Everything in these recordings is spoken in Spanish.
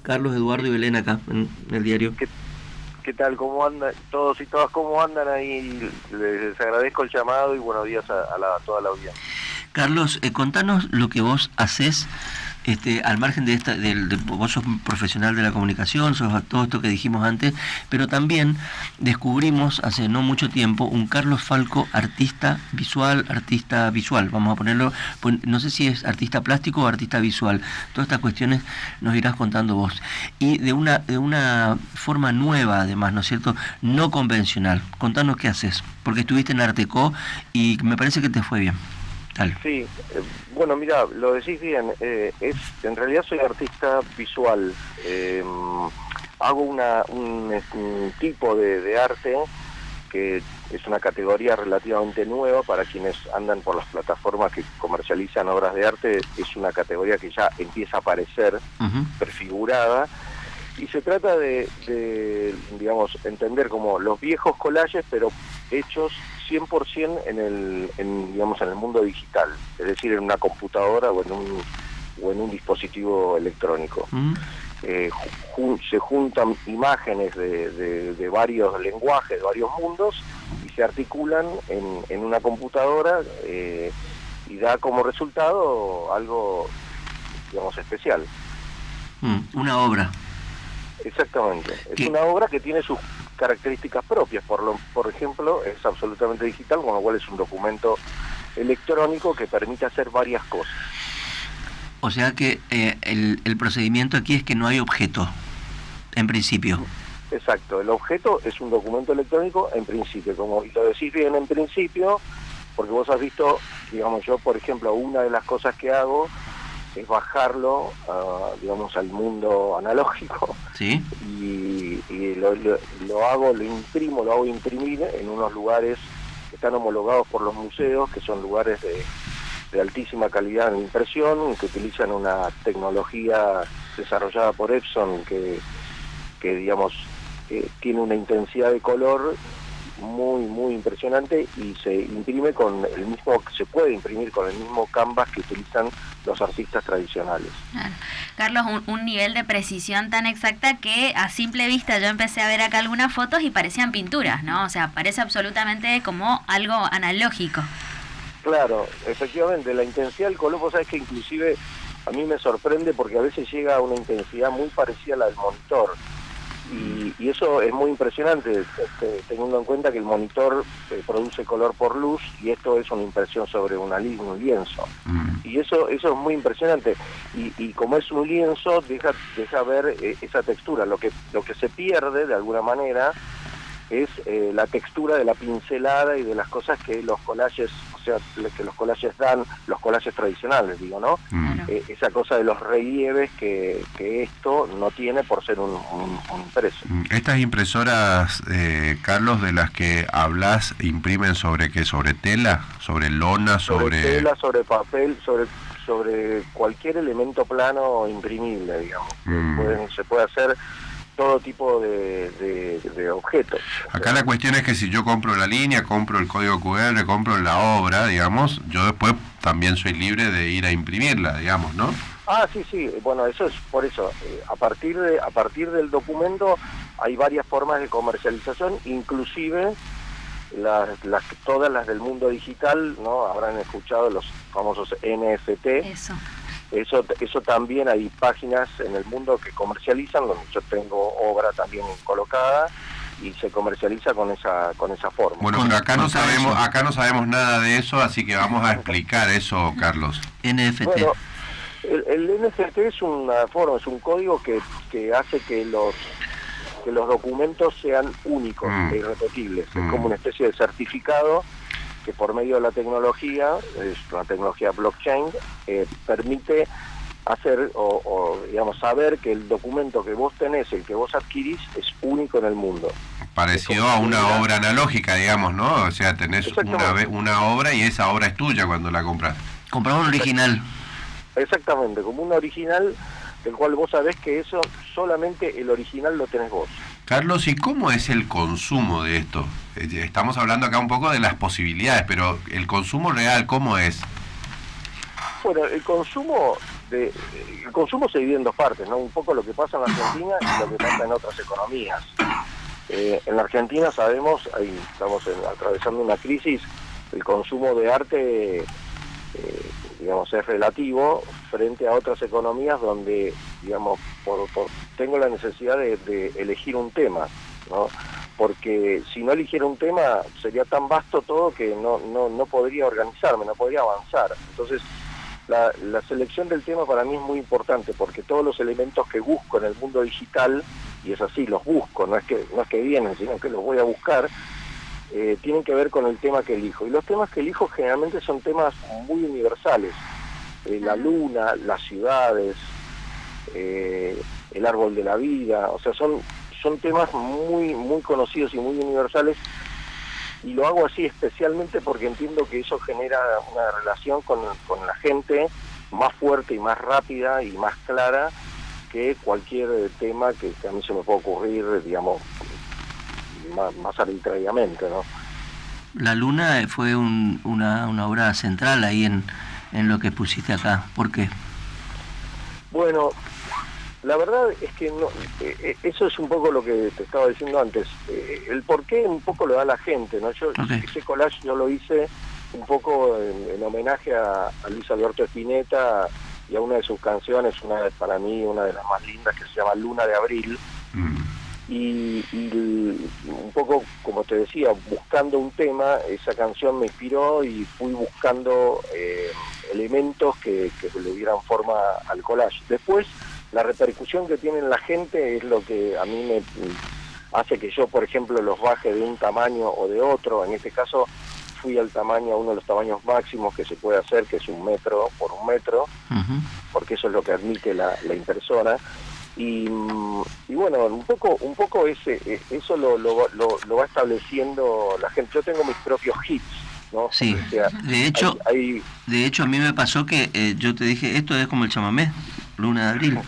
Carlos, Eduardo y Belén acá en el diario. ¿Qué tal? ¿Cómo andan todos y todas? ¿Cómo andan ahí? Les agradezco el llamado y buenos días a toda la audiencia. Carlos, contanos lo que vos haces, al margen de vos sos un profesional de la comunicación, sos todo esto que dijimos antes, pero también descubrimos hace no mucho tiempo un Carlos Falco artista visual, vamos a ponerlo, pues, no sé si es artista plástico o artista visual, todas estas cuestiones nos irás contando vos, y de una forma nueva además, ¿no es cierto?, no convencional. Contanos qué haces, porque estuviste en Arteco y me parece que te fue bien. Dale. Sí, bueno, mira, lo decís bien, en realidad soy artista visual, hago un tipo de arte que es una categoría relativamente nueva para quienes andan por las plataformas que comercializan obras de arte. Es una categoría que ya empieza a aparecer prefigurada, y se trata de digamos, entender como los viejos collages, pero hechos 100% digamos, en el mundo digital, es decir, en una computadora o en un dispositivo electrónico. Se juntan imágenes de varios lenguajes, de varios mundos, y se articulan en una computadora, y da como resultado algo, digamos, especial. Una obra. Exactamente. Es una obra que tiene sus características propias. Por ejemplo, es absolutamente digital, con lo cual es un documento electrónico que permite hacer varias cosas. O sea que el procedimiento aquí es que no hay objeto, en principio. Exacto. El objeto es un documento electrónico en principio, y lo decís bien, en principio, porque vos has visto, digamos, yo, por ejemplo, una de las cosas que hago es bajarlo, digamos, al mundo analógico. ¿Sí? Y lo hago imprimir en unos lugares que están homologados por los museos, que son lugares de altísima calidad en impresión, que utilizan una tecnología desarrollada por Epson que digamos, tiene una intensidad de color muy muy impresionante, y se puede imprimir con el mismo canvas que utilizan los artistas tradicionales. Claro. Carlos, un nivel de precisión tan exacta que a simple vista yo empecé a ver acá algunas fotos y parecían pinturas, ¿no? O sea, parece absolutamente como algo analógico. Claro, efectivamente, la intensidad del color, vos sabés que inclusive a mí me sorprende porque a veces llega a una intensidad muy parecida a la del monitor. Y eso es muy impresionante, teniendo en cuenta que el monitor produce color por luz, y esto es una impresión sobre un lienzo. Y eso es muy impresionante. Y como es un lienzo, deja ver esa textura. Lo que se pierde, de alguna manera, es la textura de la pincelada y de las cosas que los collages, o sea, que los collages dan, los collages tradicionales, digo, ¿no? Esa cosa de los relieves que esto no tiene por ser un impreso. Estas impresoras, Carlos, de las que hablas, imprimen sobre qué, sobre tela, sobre lona, sobre tela, sobre papel, sobre cualquier elemento plano imprimible, digamos. Se puede hacer todo tipo de objetos. Acá la cuestión es que si yo compro la línea, compro el código QR, compro la obra, digamos, yo después también soy libre de ir a imprimirla, digamos, ¿no? Sí, bueno, eso es por eso. A partir del documento hay varias formas de comercialización, inclusive todas las del mundo digital, ¿no? Habrán escuchado los famosos NFT. Eso también hay páginas en el mundo que comercializan, donde yo tengo obra también colocada, y se comercializa con esa forma. Bueno, pero acá no sabemos nada de eso, así que vamos a explicar eso, Carlos. NFT. Bueno, el NFT es una forma, es un código que hace que los documentos sean únicos e irrepetibles. Es como una especie de certificado que, por medio de la tecnología, es una tecnología blockchain, permite hacer o digamos, saber que el documento que vos tenés, el que vos adquirís, es único en el mundo. Parecido a una obra analógica, digamos, ¿no? O sea, tenés una obra y esa obra es tuya cuando la compras. Compramos un original. Exactamente, como un original del cual vos sabés que eso solamente el original lo tenés vos. Carlos, ¿y cómo es el consumo de esto? Estamos hablando acá un poco de las posibilidades, pero el consumo real, ¿cómo es? Bueno, el consumo el consumo se divide en dos partes, ¿no? Un poco lo que pasa en la Argentina y lo que pasa en otras economías. En la Argentina sabemos, ahí estamos atravesando una crisis, el consumo de arte, digamos, es relativo frente a otras economías donde, digamos, tengo la necesidad de elegir un tema, ¿no? Porque si no eligiera un tema sería tan vasto todo que no podría organizarme, no podría avanzar. Entonces, la selección del tema para mí es muy importante, porque todos los elementos que busco en el mundo digital, y es así, los busco, no es que vienen, sino que los voy a buscar, tienen que ver con el tema que elijo. Y los temas que elijo generalmente son temas muy universales. La luna, las ciudades, el árbol de la vida, o sea, son temas muy, muy conocidos y muy universales, y lo hago así especialmente porque entiendo que eso genera una relación con la gente más fuerte y más rápida y más clara que cualquier tema que a mí se me pueda ocurrir, digamos, más arbitrariamente, ¿no? La luna fue una obra central ahí en lo que pusiste acá. ¿Por qué? Bueno, la verdad es que eso es un poco lo que te estaba diciendo antes. El porqué un poco lo da la gente, ¿no? Ese collage yo lo hice un poco en homenaje a Luis Alberto Spinetta y a una de sus canciones, para mí una de las más lindas, que se llama Luna de Abril. Y un poco, como te decía, buscando un tema, esa canción me inspiró y fui buscando elementos que le dieran forma al collage. Después, la repercusión que tiene en la gente es lo que a mí me hace que yo, por ejemplo, los baje de un tamaño o de otro. En este caso fui a uno de los tamaños máximos que se puede hacer, que es 1 metro por 1 metro, porque eso es lo que admite la impresora. Y bueno, un poco eso lo va estableciendo la gente. Yo tengo mis propios hits, ¿no? Sí, o sea, de hecho a mí me pasó que yo te dije, esto es como el chamamé, Luna de Abril,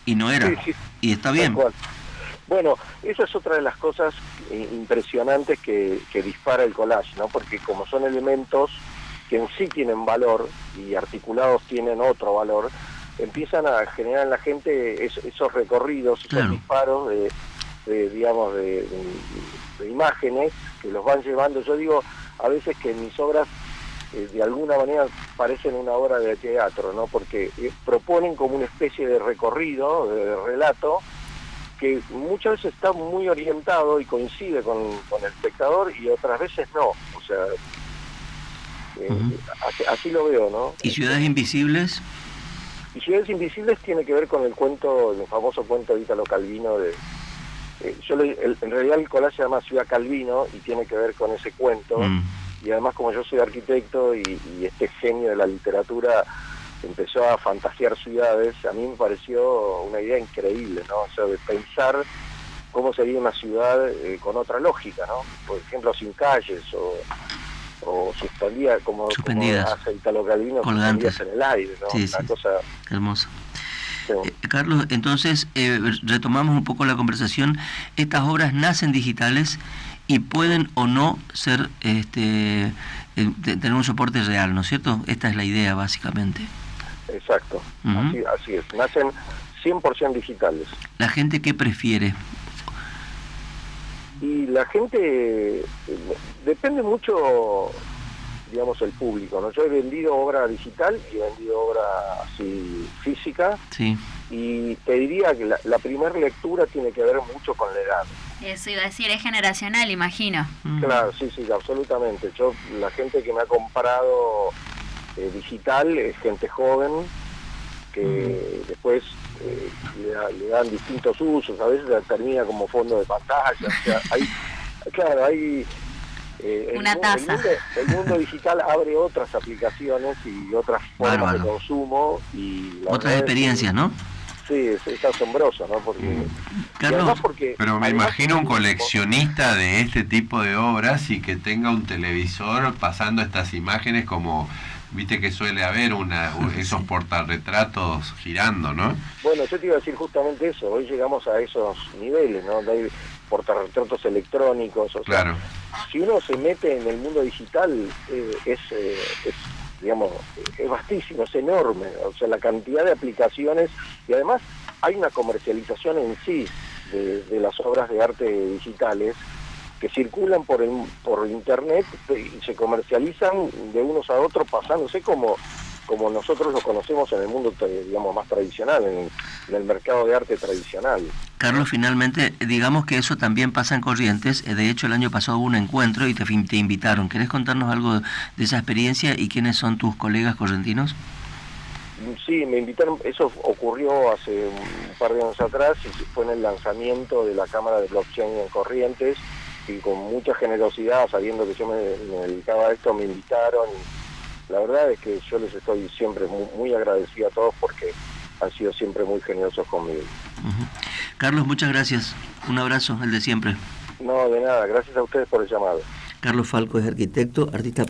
y no era, sí, y está bien. Bueno, esa es otra de las cosas impresionantes que dispara el collage, ¿no? Porque como son elementos que en sí tienen valor y articulados tienen otro valor, empiezan a generar en la gente esos recorridos, esos claro, disparos de imágenes que los van llevando. Yo digo a veces que mis obras de alguna manera parecen una obra de teatro, ¿no? Porque proponen como una especie de recorrido, de relato, que muchas veces está muy orientado y coincide con el espectador, y otras veces no. O sea, así lo veo, ¿no? ¿Y Ciudades Invisibles? Y Ciudades Invisibles tiene que ver con el famoso cuento de Italo Calvino. En realidad el collage se llama Ciudad Calvino y tiene que ver con ese cuento. Y además, como yo soy arquitecto y este genio de la literatura empezó a fantasear ciudades, a mí me pareció una idea increíble, ¿no? O sea, de pensar cómo sería una ciudad como otra lógica, ¿no? Por ejemplo, sin calles o suspendidas, como hace Italo Calvino, colgantes en el aire, ¿no? Sí, una cosa hermosa. Sí. Carlos, entonces retomamos un poco la conversación. Estas obras nacen digitales y pueden o no ser tener un soporte real, ¿no es cierto? Esta es la idea, básicamente. Exacto, así es. Nacen 100% digitales. ¿La gente qué prefiere? Y la gente, depende mucho, digamos, el público, ¿no? Yo he vendido obra digital y he vendido obra así física. Sí. Y te diría que la primera lectura tiene que ver mucho con la edad. Eso iba a decir, es generacional, imagino. Claro, sí, absolutamente. La gente que me ha comprado digital es gente joven que después le dan distintos usos, a veces termina como fondo de pantalla. O sea, hay una taza. El mundo digital abre otras aplicaciones y otras formas de consumo y otras experiencias, ¿no? Sí, es asombroso, ¿no? Porque pero me imagino un coleccionista de este tipo de obras y que tenga un televisor pasando estas imágenes, como viste que suele haber esos portarretratos girando, ¿no? Bueno, yo te iba a decir justamente eso. Hoy llegamos a esos niveles, ¿no? Hay portarretratos electrónicos. O sea, claro. Si uno se mete en el mundo digital, es digamos, es vastísimo, es enorme, o sea, la cantidad de aplicaciones, y además hay una comercialización en sí de las obras de arte digitales que circulan por internet y se comercializan de unos a otros pasándose como nosotros lo conocemos en el mundo, digamos, más tradicional, en el mercado de arte tradicional. Carlos, finalmente, digamos que eso también pasa en Corrientes. De hecho, el año pasado hubo un encuentro y te invitaron. ¿Querés contarnos algo de esa experiencia y quiénes son tus colegas correntinos? Sí, me invitaron, eso ocurrió hace un par de años atrás, y fue en el lanzamiento de la Cámara de Blockchain en Corrientes, y con mucha generosidad, sabiendo que yo me dedicaba a esto, me invitaron. La verdad es que yo les estoy siempre muy agradecido a todos porque han sido siempre muy generosos conmigo. Carlos, muchas gracias. Un abrazo, el de siempre. No, de nada. Gracias a ustedes por el llamado. Carlos Falco es arquitecto, artista